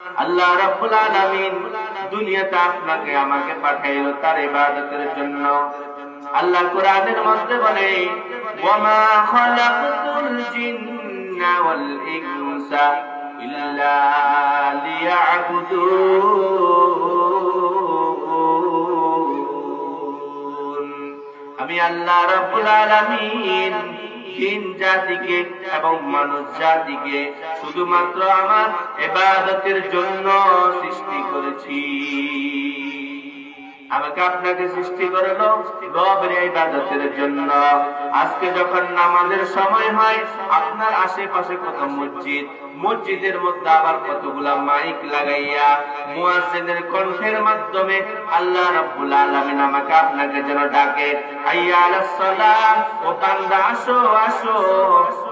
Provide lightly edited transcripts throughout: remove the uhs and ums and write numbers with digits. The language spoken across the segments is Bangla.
আল্লাহ রাব্বুল আলামিন দুনিয়াতে আপনাকে আমাকে পাঠাইলো তার ইবাদতের জন্য। আল্লাহ কোরআনের মধ্যে বলে, ওয়ামা খালাকতুল জিন্না ওয়াল ইনসা ইল্লা লিয়াবুদুন। আমি আল্লাহ রাব্বুল আলামিন জিন জাতিকে এবং মানুষ জাতিকে শুধুমাত্র আমার ইবাদতের জন্য সৃষ্টি করেছি। আমাকে আপনাকে সৃষ্টি করলো রবের ইবাদতের জন্য। আজকে যখন নামাজের সময় হয়, আপনার আশেপাশে কত মসজিদ, মসজিদের মধ্যে আবার কতগুলা মাইক লাগাইয়া মুয়াজ্জিনের কণ্ঠের মাধ্যমে আল্লাহ রাব্বুল আলামিন আমাকে আপনাকে যেন ডাকে, হাইয়া আলাস সালাত, ও বান্দা আসো আসো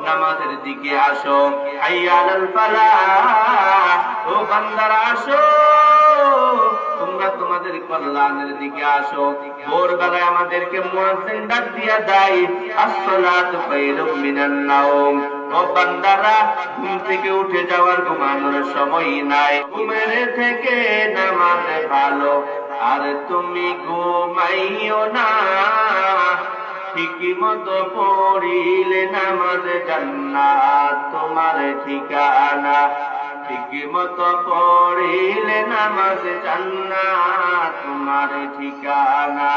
নামাজের দিকে আসো, হাইয়া আলাল ফালাহ, ও বান্দারা আসো তোমরা তোমাদের কল্যাণের দিকে আসো। ভোরবেলায় আমাদেরকে মুয়াজ্জিন ডাক দিয়া দেয়, আসসালাতু খায়রুম মিনান নাওম, ও বান্দারা ঘুম থেকে উঠে যাওয়ার ঘুমানোর সময় নাই, ঘুমের থেকে নামাজ ভালো, আর তুমি ঘুমাইও না, ঠিকমতো পড়িলে নামাজ জান্নাত তোমার ঠিকানা, ঠিকমতো পড়িলে নামাজ জান্নাত তোমার ঠিকানা।